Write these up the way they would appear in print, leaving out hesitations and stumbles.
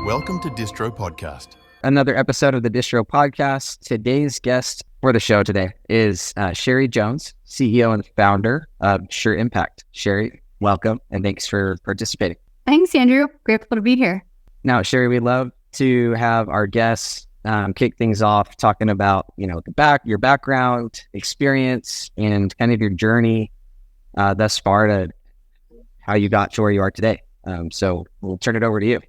Welcome to Distro Podcast. Another episode of the Distro Podcast. Today's guest for the show today is Sheri Jones, CEO and founder of Sure Impact. Sheri, welcome, and thanks for participating. Thanks, Andrew. Grateful to be here. Now, Sheri, we'd love to have our guests kick things off talking about, your background, experience, and kind of your journey thus far to how you got to where you are today. So we'll turn it over to you.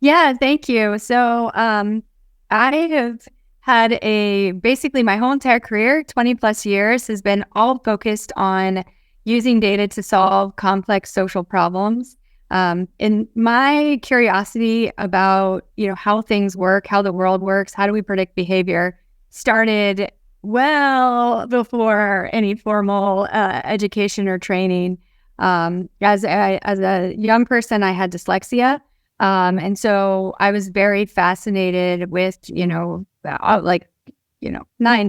Yeah, thank you. So I have had basically my whole entire career, 20 plus years, has been all focused on using data to solve complex social problems. And my curiosity about, how things work, how the world works, how do we predict behavior, started well before any formal education or training. As a young person, I had dyslexia. And so I was very fascinated with, 9,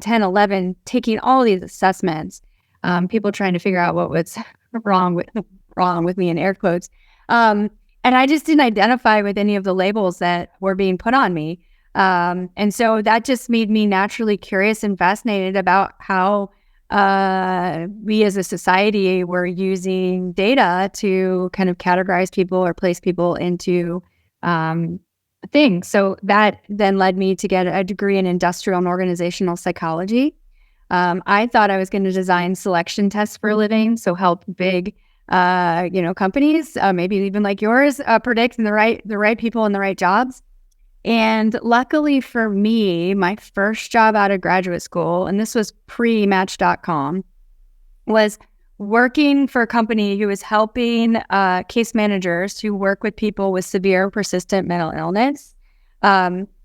10, 11, taking all these assessments, people trying to figure out what was wrong with me in air quotes. And I just didn't identify with any of the labels that were being put on me. And so that just made me naturally curious and fascinated about how we as a society were using data to kind of categorize people or place people into things. So that then led me to get a degree in industrial and organizational psychology. I thought I was going to design selection tests for a living, so help big companies, maybe even like yours, predict the right people in the right jobs. And luckily for me, my first job out of graduate school, and this was pre-Match.com, was working for a company who was helping case managers who work with people with severe persistent mental illness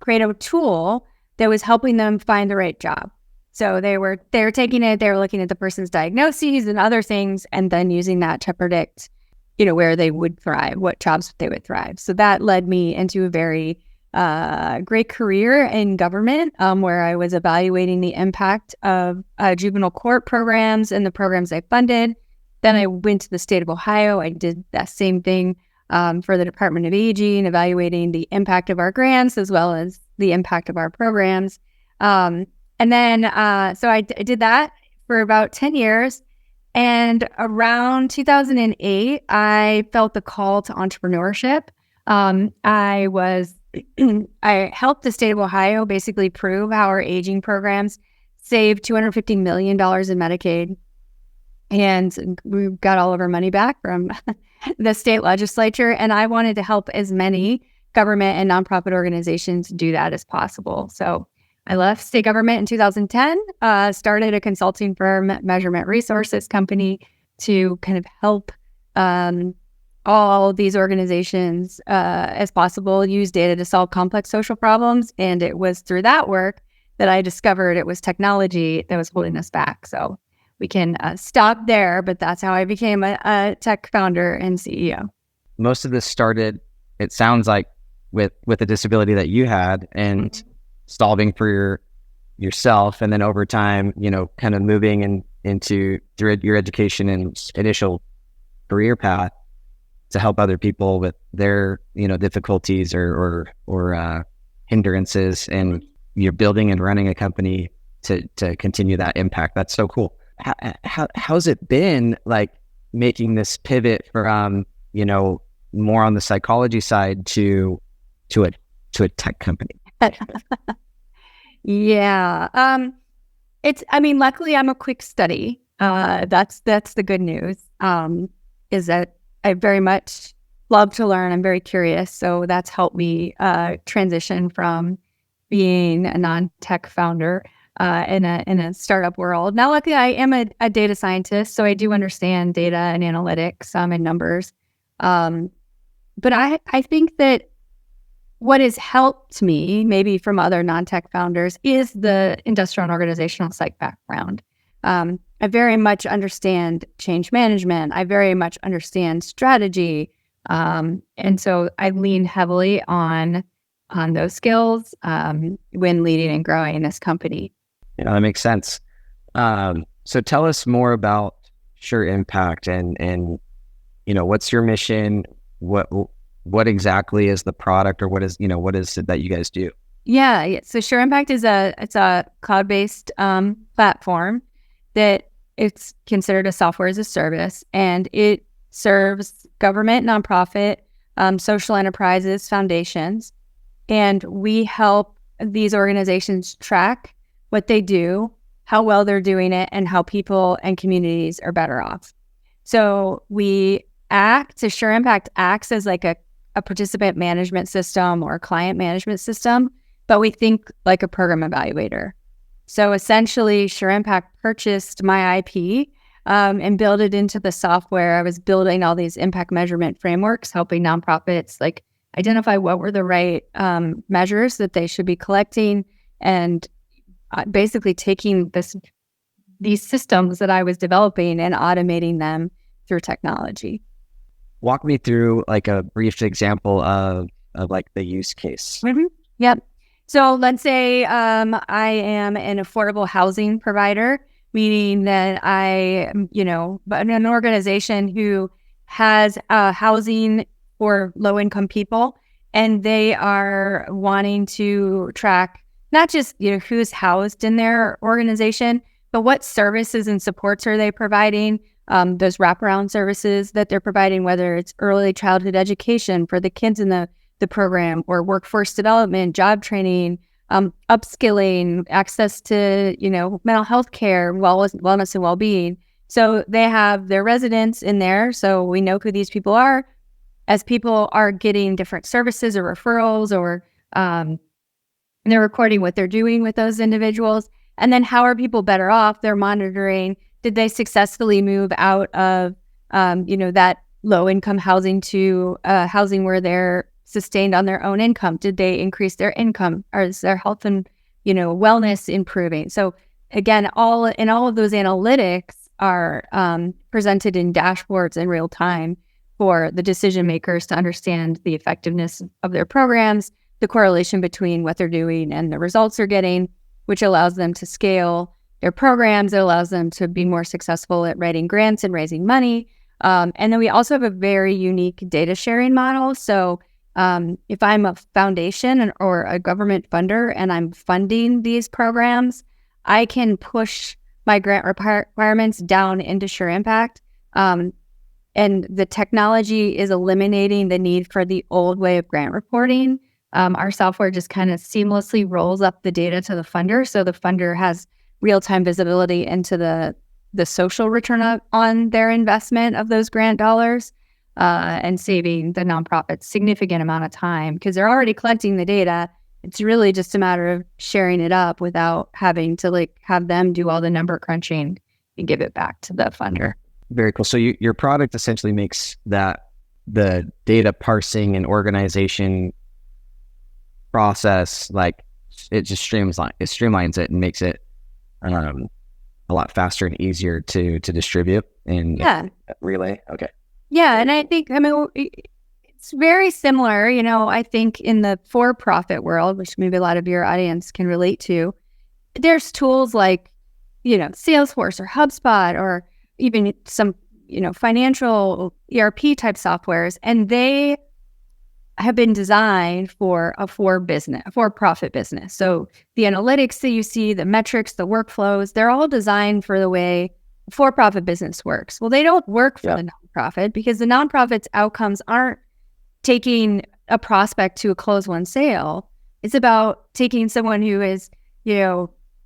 create a tool that was helping them find the right job. So they were taking it, they were looking at the person's diagnoses and other things, and then using that to predict, where they would thrive, what jobs they would thrive. So that led me into a very great career in government, where I was evaluating the impact of juvenile court programs and the programs I funded. Then I went to the state of Ohio. I did that same thing for the Department of Aging, evaluating the impact of our grants as well as the impact of our programs. And then, so I did that for about 10 years. And around 2008, I felt the call to entrepreneurship. I helped the state of Ohio basically prove how our aging programs saved $250 million in Medicaid. And we got all of our money back from the state legislature. And I wanted to help as many government and nonprofit organizations do that as possible. So I left state government in 2010, started a consulting firm, Measurement Resources Company, to kind of help all these organizations as possible use data to solve complex social problems. And it was through that work that I discovered it was technology that was holding us back. So we can stop there, but that's how I became a tech founder and CEO. Most of this started, it sounds like, with a disability that you had and solving for yourself, and then over time, kind of moving into through your education and initial career path to help other people with their, difficulties or hindrances, and you're building and running a company to continue that impact. That's so cool. How's it been like making this pivot from, more on the psychology side to a tech company? Yeah. Luckily I'm a quick study. That's the good news, is that I very much love to learn. I'm very curious. So that's helped me transition from being a non-tech founder in a startup world. Now, luckily, I am a data scientist, so I do understand data and analytics and numbers. But I think that what has helped me, maybe from other non-tech founders, is the industrial and organizational psych background. I very much understand change management. I very much understand strategy. And so I lean heavily on those skills when leading and growing this company. Yeah, that makes sense. So tell us more about Sure Impact and what's your mission? What what exactly is the product, or what is it that you guys do? Yeah. So Sure Impact is it's a cloud-based platform that it's considered a software as a service, and it serves government, nonprofit, social enterprises, foundations, and we help these organizations track what they do, how well they're doing it, and how people and communities are better off. So Sure Impact acts as like a participant management system or a client management system, but we think like a program evaluator. So essentially, Sure Impact purchased my IP and built it into the software. I was building all these impact measurement frameworks, helping nonprofits like identify what were the right measures that they should be collecting, and basically taking these systems that I was developing and automating them through technology. Walk me through like a brief example of like the use case. Mm-hmm. Yep. So let's say I am an affordable housing provider, meaning that an organization who has housing for low-income people, and they are wanting to track not just who's housed in their organization, but what services and supports are they providing, those wraparound services that they're providing, whether it's early childhood education for the kids in the program, or workforce development, job training, upskilling, access to, mental health care, wellness and well-being. So they have their residents in there. So we know who these people are. As people are getting different services or referrals, or they're recording what they're doing with those individuals. And then how are people better off? They're monitoring, did they successfully move out of, that low-income housing to housing where they're sustained on their own income? Did they increase their income? Or is their health and, wellness improving? So again, all of those analytics are presented in dashboards in real time for the decision makers to understand the effectiveness of their programs, the correlation between what they're doing and the results they're getting, which allows them to scale their programs. It allows them to be more successful at writing grants and raising money. And then we also have a very unique data sharing model. So if I'm a foundation or a government funder and I'm funding these programs, I can push my grant requirements down into Sure Impact. And the technology is eliminating the need for the old way of grant reporting. Our software just kind of seamlessly rolls up the data to the funder. So the funder has real-time visibility into the social return on their investment of those grant dollars, and saving the nonprofits significant amount of time because they're already collecting the data. It's really just a matter of sharing it up without having to have them do all the number crunching and give it back to the funder. Very cool. So your product essentially makes the data parsing and organization process, it just streamlines it and makes it a lot faster and easier to distribute and relay. Okay. Yeah. And I think, it's very similar, I think in the for-profit world, which maybe a lot of your audience can relate to, there's tools like, Salesforce or HubSpot or even some, financial ERP type softwares, and they have been designed for a for-profit business. So the analytics that you see, the metrics, the workflows, they're all designed for the way a for-profit business works. Well, they don't work for the nonprofit because the nonprofit's outcomes aren't taking a prospect to a close-won sale. It's about taking someone who is,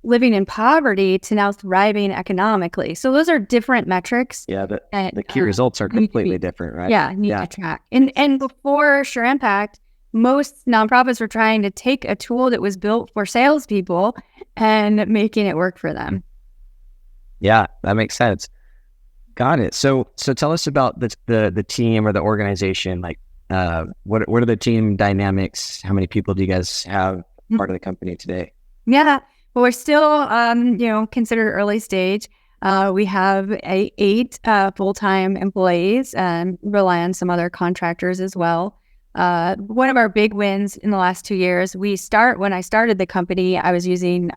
living in poverty to now thriving economically. So those are different metrics. Yeah, the key results are completely different, right? Yeah, need to track. And before Sure Impact, most nonprofits were trying to take a tool that was built for salespeople and making it work for them. Yeah, that makes sense. Got it. So tell us about the team or the organization. What are the team dynamics? How many people do you guys have part of the company today? Yeah. Well, we're still, considered early stage. We have 8 full-time employees and rely on some other contractors as well. One of our big wins in the last 2 years, when I started the company, I was using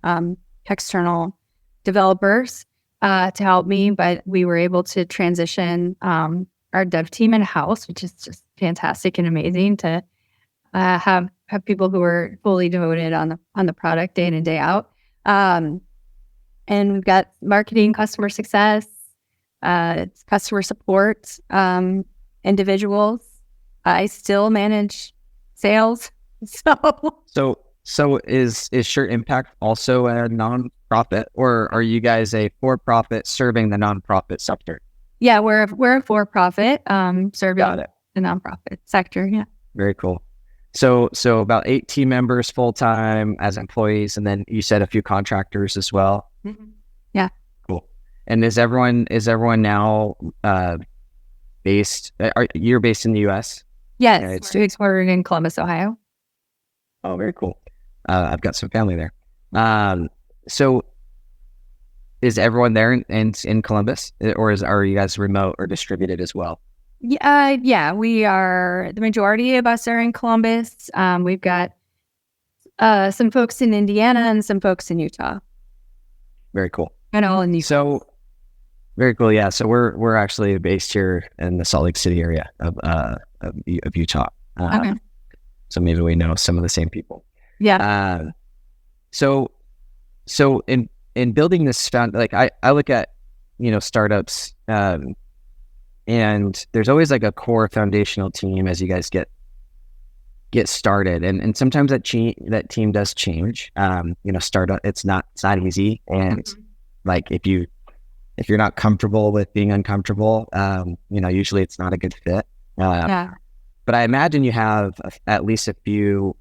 external developers to help me, but we were able to transition our dev team in-house, which is just fantastic and amazing to have people who are fully devoted on the product day in and day out. And we've got marketing, customer success, customer support, individuals. I still manage sales. So is Shirt Impact also a nonprofit, or are you guys a for-profit serving the nonprofit sector? Yeah, we're a for-profit serving Got it. the nonprofit sector. Yeah. Very cool. So about 8 team members full-time as employees, and then you said a few contractors as well. Mm-hmm. Yeah. Cool. And is everyone now based? You're based in the U.S.? Yes, we're headquartered in Columbus, Ohio. Oh, very cool. I've got some family there. So is everyone there in Columbus, or are you guys remote or distributed as well? Yeah, we are. The majority of us are in Columbus. We've got some folks in Indiana and some folks in Utah. Very cool. And all in Utah. So very cool. Yeah. So we're actually based here in the Salt Lake City area of Utah. Okay. So maybe we know some of the same people. Yeah. So in building this like I look at, startups, and there's always like a core foundational team as you guys get started, and sometimes that team does change. Startup, it's not easy, and like if you're not comfortable with being uncomfortable, usually it's not a good fit. Yeah. But I imagine you have at least a few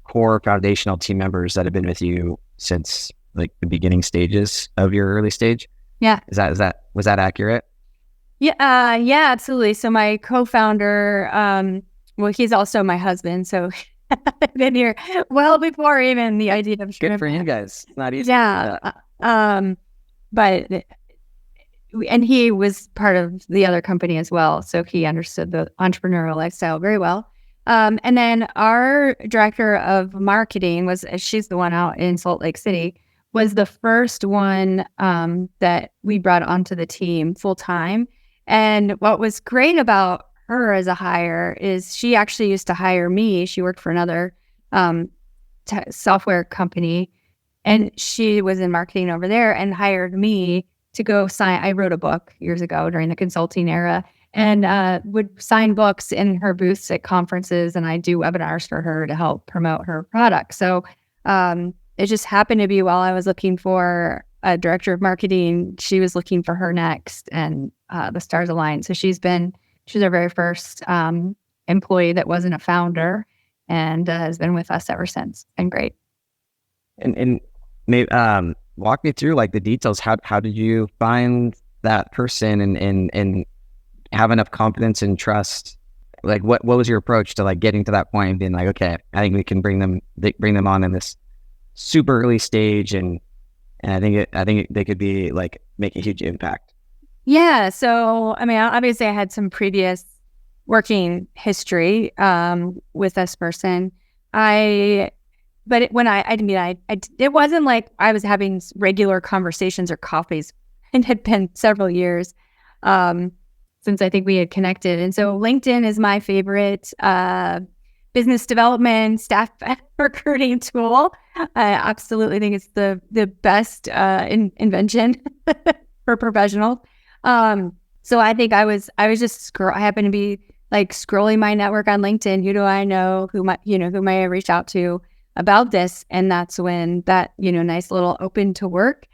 core foundational team members that have been with you since like the beginning stages of your early stage. Yeah. Was that accurate? Yeah. Yeah, absolutely. So my co-founder, well, he's also my husband. So I've been here well before even the idea of good for you guys. It's not easy. Yeah. But and he was part of the other company as well. So he understood the entrepreneurial lifestyle very well. And then our director of marketing she's the one out in Salt Lake City, was the first one that we brought onto the team full time. And what was great about her as a hire is she actually used to hire me. She worked for another software company, and she was in marketing over there and hired me to go sign. I wrote a book years ago during the consulting era, and would sign books in her booths at conferences, and I do webinars for her to help promote her product. So it just happened to be while I was looking for a director of marketing, she was looking for her next, and the stars aligned. So she's our very first employee that wasn't a founder, and has been with us ever since. And great. And maybe walk me through like the details. How did you find that person and have enough confidence and trust? Like what was your approach to like getting to that point and being like, okay, I think we can bring them on in this super early stage, and I think they could be like make a huge impact. Yeah. So I mean, obviously I had some previous working history with this person. It wasn't like I was having regular conversations or coffees. It had been several years since I think we had connected. And so LinkedIn is my favorite business development, staff recruiting tool. I absolutely think it's the best invention for professionals. So I think I was just I happened to be like scrolling my network on LinkedIn. Who do I know? Who may I reach out to about this? And that's when that nice little open to work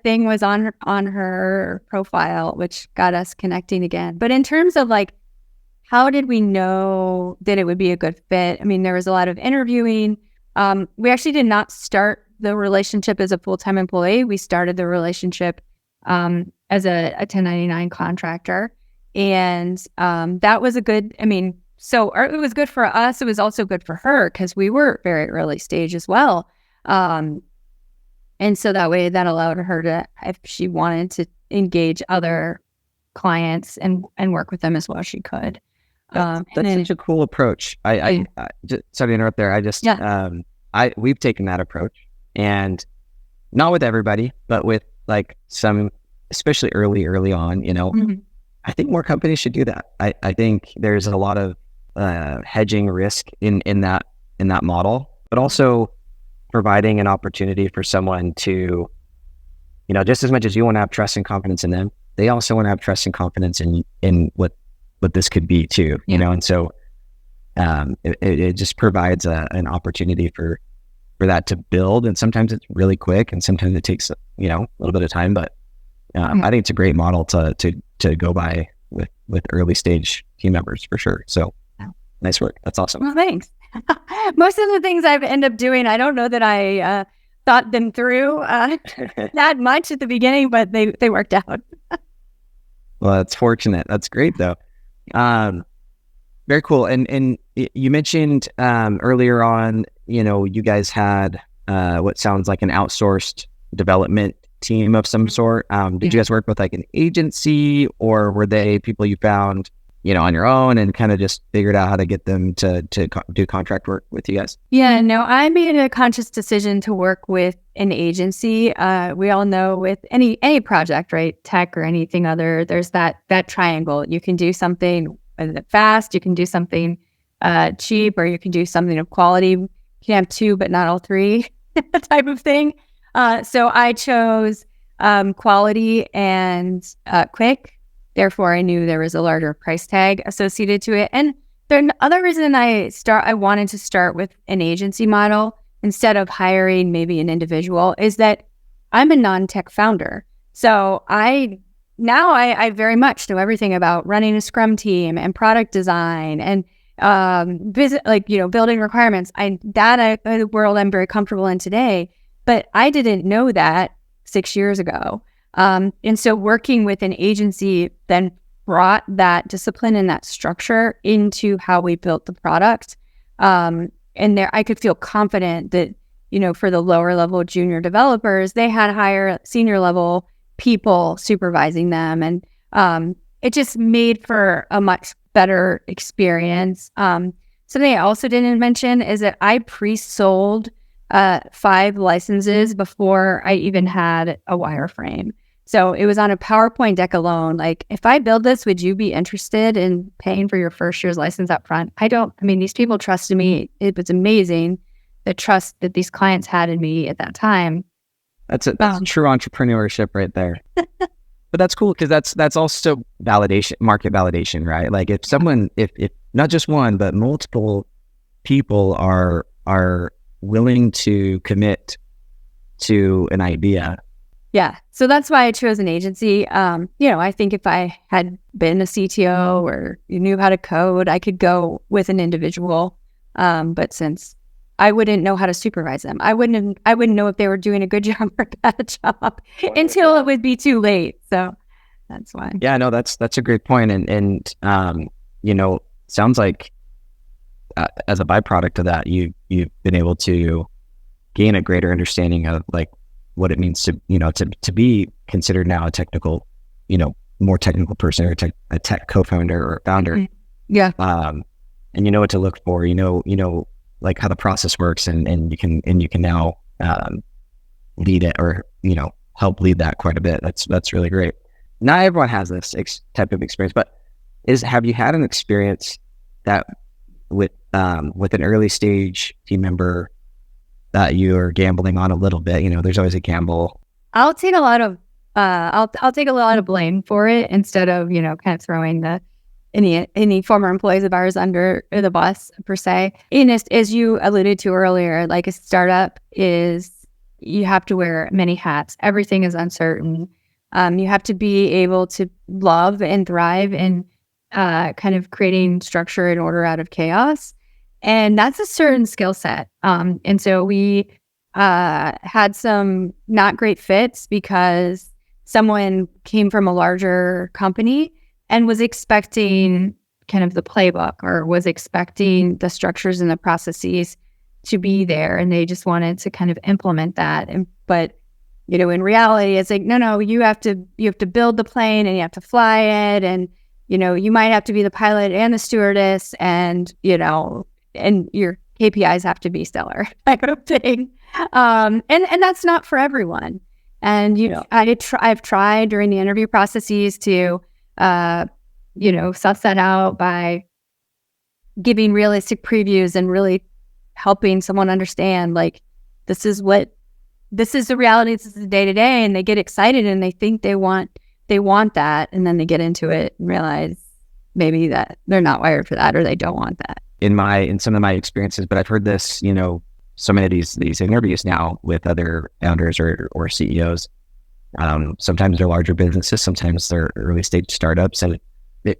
thing was on her profile, which got us connecting again. But in terms of like, how did we know that it would be a good fit? I mean, there was a lot of interviewing. We actually did not start the relationship as a full-time employee. We started the relationship as a 1099 contractor. And that was so it was good for us. It was also good for her because we were very early stage as well. And so that way that allowed her to, if she wanted to engage other clients and work with them as well as she could. That's such a cool approach. I just, sorry to interrupt there. We've taken that approach, and not with everybody, but with like some, especially early on, Mm-hmm. I think more companies should do that. I think there's a lot of hedging risk in that model, but also providing an opportunity for someone to, just as much as you want to have trust and confidence in them, they also want to have trust and confidence in what this could be too, and so it just provides an opportunity for that to build. And sometimes it's really quick and sometimes it takes, a little bit of time, but I think it's a great model to go by with early stage team members for sure. So nice work. That's awesome. Well, thanks. Most of the things I've ended up doing, I don't know that I thought them through that much at the beginning, but they worked out. Well, that's fortunate. That's great though. Very cool. And you mentioned earlier on, you guys had what sounds like an outsourced development team of some sort. Did you guys work with like an agency, or were they people you found, on your own and kind of just figured out how to get them to do contract work with you guys? Yeah, no, I made a conscious decision to work with an agency. We all know with any project, right? Tech or anything other, there's that triangle. You can do something fast, you can do something cheap, or you can do something of quality. You can have two, but not all three type of thing. So I chose quality and quick. Therefore, I knew there was a larger price tag associated to it. And the other reason I wanted to start with an agency model instead of hiring maybe an individual is that I'm a non-tech founder. So I very much know everything about running a Scrum team and product design and building requirements. The world I'm very comfortable in today, but I didn't know that 6 years ago. And so working with an agency then brought that discipline and that structure into how we built the product. And there, I could feel confident that, for the lower level junior developers, they had higher senior level people supervising them. And it just made for a much better experience. Something I also didn't mention is that I pre-sold 5 licenses before I even had a wireframe. So it was on a PowerPoint deck alone. Like, if I build this, would you be interested in paying for your first year's license up front? These people trusted me. It was amazing, the trust that these clients had in me at that time. That's true entrepreneurship right there. But that's cool because that's also validation, market validation, right? Like if someone, if not just one, but multiple people are willing to commit to an idea. Yeah. So that's why I chose an agency. I think if I had been a CTO or you knew how to code, I could go with an individual. But since I wouldn't know how to supervise them, I wouldn't know if they were doing a good job or a bad job until it would be too late. So that's why. Yeah, no, that's a great point. And sounds like as a byproduct of that, you've been able to gain a greater understanding of like what it means to be considered now a technical, more technical person or a tech co-founder or founder. Mm-hmm. Yeah. And you know what to look for, like how the process works and you can now lead it or, help lead that quite a bit. That's really great. Not everyone has this type of experience, but have you had an experience that with an early stage team member that you're gambling on a little bit? There's always a gamble. I'll take a lot of blame for it instead of kind of throwing any former employees of ours under the bus per se. And as you alluded to earlier, like a startup you have to wear many hats. Everything is uncertain. You have to be able to love and thrive in kind of creating structure and order out of chaos. And that's a certain skill set. And so we had some not great fits because someone came from a larger company and was expecting kind of the playbook or was expecting the structures and the processes to be there. And they just wanted to kind of implement that. But in reality, it's like, no, you have to build the plane and you have to fly it. And, you might have to be the pilot and the stewardess and, and your KPIs have to be stellar type of thing. And that's not for everyone. And, I've tried during the interview processes to suss that out by giving realistic previews and really helping someone understand, like, this is the reality, this is the day to day, and they get excited and they think they want that, and then they get into it and realize maybe that they're not wired for that, or they don't want that. In some of my experiences, but I've heard this, so many of these interviews now with other founders or CEOs. Sometimes they're larger businesses, sometimes they're early stage startups, and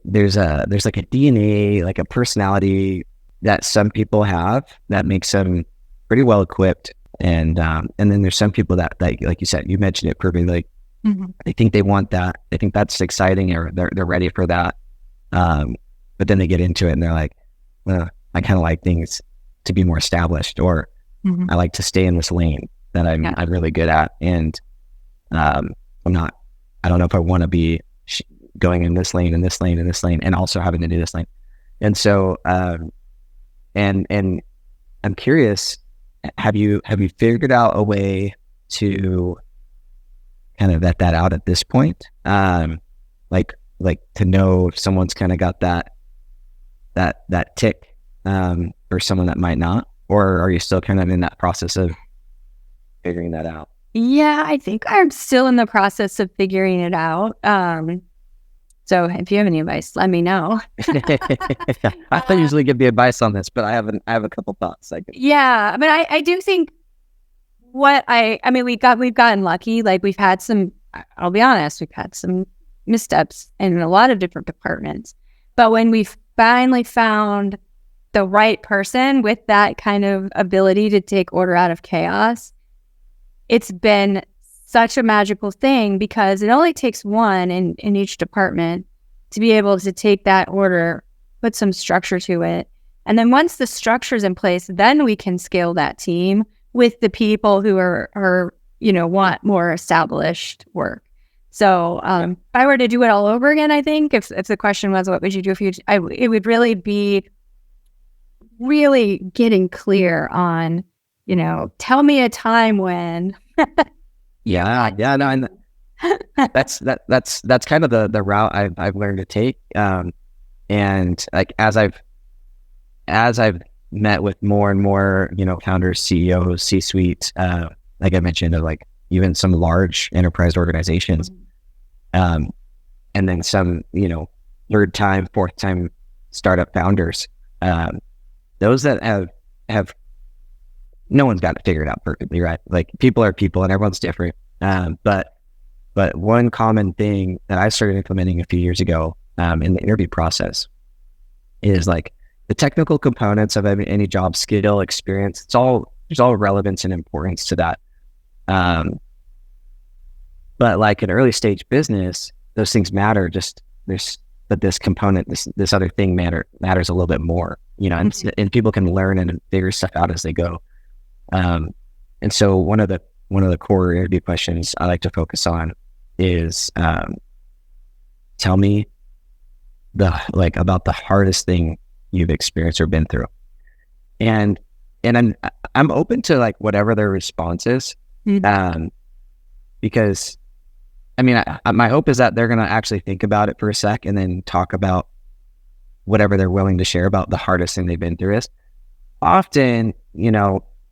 there's like a DNA, like a personality that some people have that makes them pretty well equipped, and then there's some people that like you said, you mentioned it perfectly, like they think they want that, they think that's exciting, or they're ready for that, but then they get into it and they're like, I kind of like things to be more established, or I like to stay in this lane that I'm really good at, and I don't know if I want to be going in this lane and this lane and this lane, and also having to do this lane. And so, and I'm curious, have you figured out a way to kind of vet that out at this point? Like to know if someone's kind of got that tick, or someone that might not, or are you still kind of in that process of figuring that out? Yeah, I think I'm still in the process of figuring it out. So if you have any advice, let me know. I don't usually give the advice on this, but I have a couple thoughts. Yeah, but I do think we've gotten lucky. Like, we've had some, I'll be honest, we've had some missteps in a lot of different departments. But when we finally found the right person with that kind of ability to take order out of chaos, it's been such a magical thing, because it only takes one in each department to be able to take that order, put some structure to it. And then once the structure's in place, then we can scale that team with the people who are want more established work. So if I were to do it all over again, I think if the question was, what would you do if it would really be really getting clear on, tell me a time when. No, and that's kind of the route I've learned to take. And like as I've met with more and more, founders, CEOs, C-suite, like I mentioned, like even some large enterprise organizations, and then some, third time, fourth time startup founders, those that have no one's got it figured out perfectly, right? Like, people are people and everyone's different. But one common thing that I started implementing a few years ago, in the interview process, is like the technical components of any job, skill, experience. There's all relevance and importance to that. But like an early stage business, those things matter. But this component, this other thing matters a little bit more, and people can learn and figure stuff out as they go. And so one of the core interview questions I like to focus on is, tell me about the hardest thing you've experienced or been through. And I'm open to like whatever their response is. Because my hope is that they're going to actually think about it for a sec and then talk about whatever they're willing to share about the hardest thing they've been through is. Often,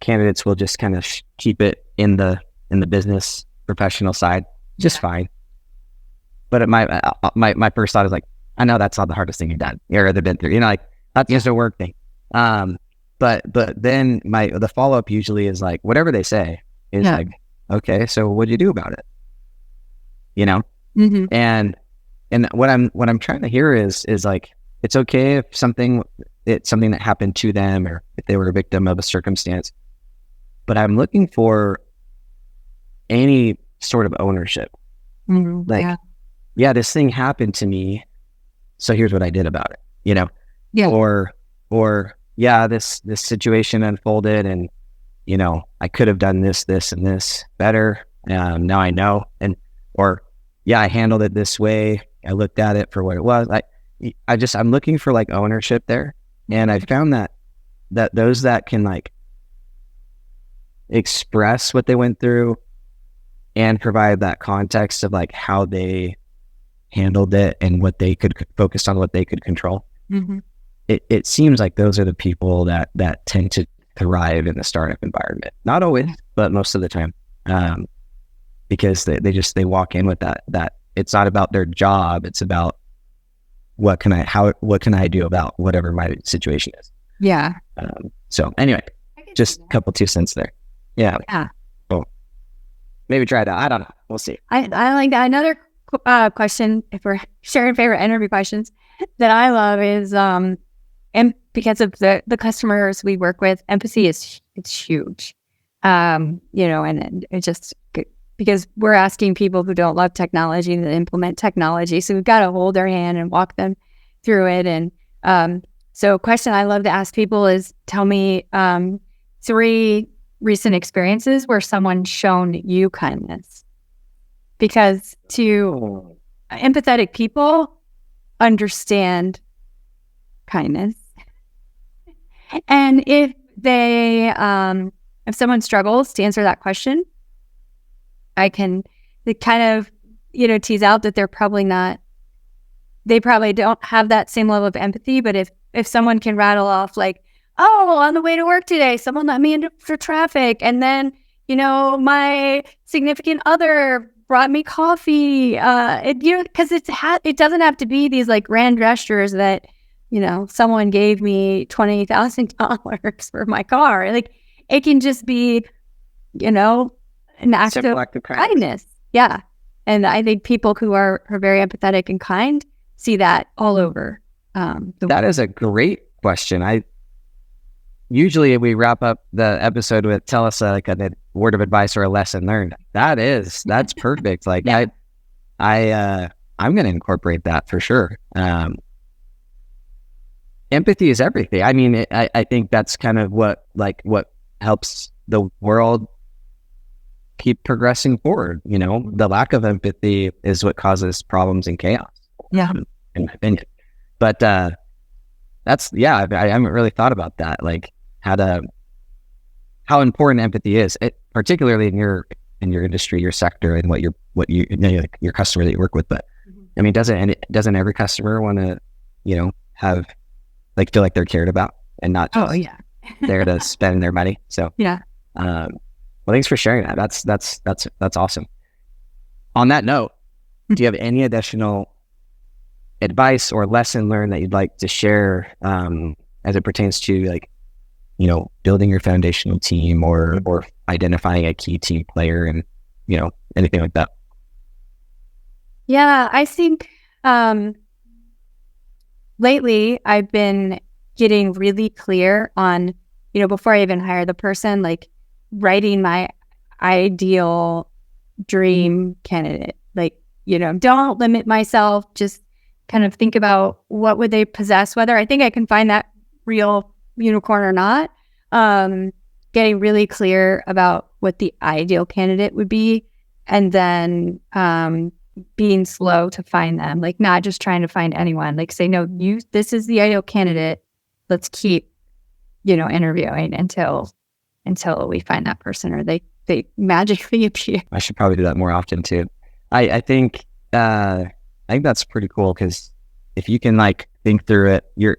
candidates will just kind of keep it in the business professional side, just fine. But my first thought is like, I know that's not the hardest thing you've done or they've been through, that's just a work thing. But then the follow up usually is like, whatever they say is like, okay, so what'd you do about it? And what I'm trying to hear is like, it's okay if it's something that happened to them, or if they were a victim of a circumstance, but I'm looking for any sort of ownership. This thing happened to me, so here's what I did about it, or this situation unfolded, and I could have done this and this better. Now I know, I handled it this way. I looked at it for what it was. I'm looking for like ownership there, and I found that those that can like express what they went through and provide that context of like how they handled it and what they could focus on, what they could control. Mm-hmm. It seems like those are the people that tend to thrive in the startup environment. Not always, but most of the time, because they walk in with that it's not about their job. It's about what can I do about whatever my situation is. Yeah. So anyway, just a couple 2 cents there. Yeah. Yeah. Well, maybe try that. I don't know. We'll see. I like that. Another question, if we're sharing favorite interview questions that I love is, and because of the customers we work with, empathy it's huge. And it just, because we're asking people who don't love technology to implement technology. So we've got to hold their hand and walk them through it. And so a question I love to ask people is, tell me 3 recent experiences where someone's shown you kindness. Because empathetic people understand kindness. And if someone struggles to answer that question, I can kind of, tease out that they probably don't have that same level of empathy. But if someone can rattle off like, oh, on the way to work today, someone let me into traffic. And then, my significant other brought me coffee. Because it doesn't have to be these like grand gestures that, someone gave me $20,000 for my car. Like it can just be, an act of kindness. Yeah. And I think people who are very empathetic and kind see that all over. That is a great question. Usually we wrap up the episode with tell us like a word of advice or a lesson learned. That's perfect. Like yeah. I'm going to incorporate that for sure. Empathy is everything. I mean, I think that's kind of what helps the world keep progressing forward. The lack of empathy is what causes problems and chaos. Yeah. In my opinion. But I haven't really thought about that. Like how important empathy is, particularly in your industry, your sector, and what you your customer that you work with. But I mean, doesn't every customer want to, have feel like they're cared about and not just there to spend their money. So yeah. Well, thanks for sharing that. That's awesome. On that note, do you have any additional advice or lesson learned that you'd like to share as it pertains to building your foundational team or identifying a key team player and anything like that? Yeah, I think lately I've been getting really clear on, before I even hire the person, like writing my ideal dream candidate. Like, don't limit myself, just kind of think about what would they possess, whether I think I can find that real unicorn or not. Getting really clear about what the ideal candidate would be, and then being slow to find them, like not just trying to find anyone, like say, no, this is the ideal candidate. Let's keep, interviewing until we find that person or they magically appear. I should probably do that more often too. I think that's pretty cool, because if you can think through it, you're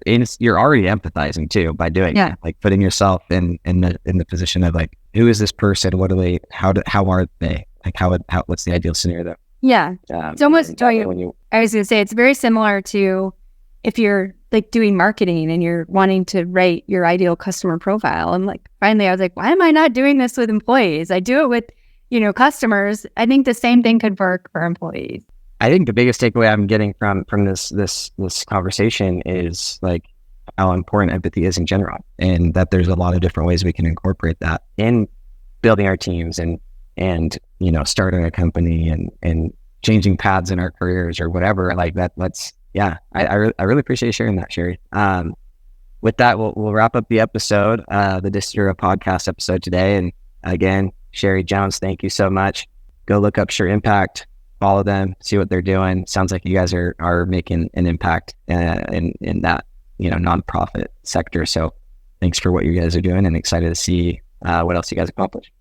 already empathizing too by doing it, like putting yourself in the position of who is this person? What do they? How are they? What's the ideal scenario? Yeah, it's almost. I was going to say it's very similar to if you're doing marketing and you're wanting to write your ideal customer profile. And finally, I was like, why am I not doing this with employees? I do it with customers. I think the same thing could work for employees. I think the biggest takeaway I'm getting from this conversation is how important empathy is in general, and that there's a lot of different ways we can incorporate that in building our teams and starting a company and changing paths in our careers or whatever that. I really appreciate you sharing that, Sheri. With that, we'll wrap up the episode, the Distro podcast episode today. And again, Sheri Jones, thank you so much. Go look up Sure Impact. Follow them, see what they're doing. Sounds like you guys are making an impact in that nonprofit sector. So thanks for what you guys are doing, and excited to see what else you guys accomplish.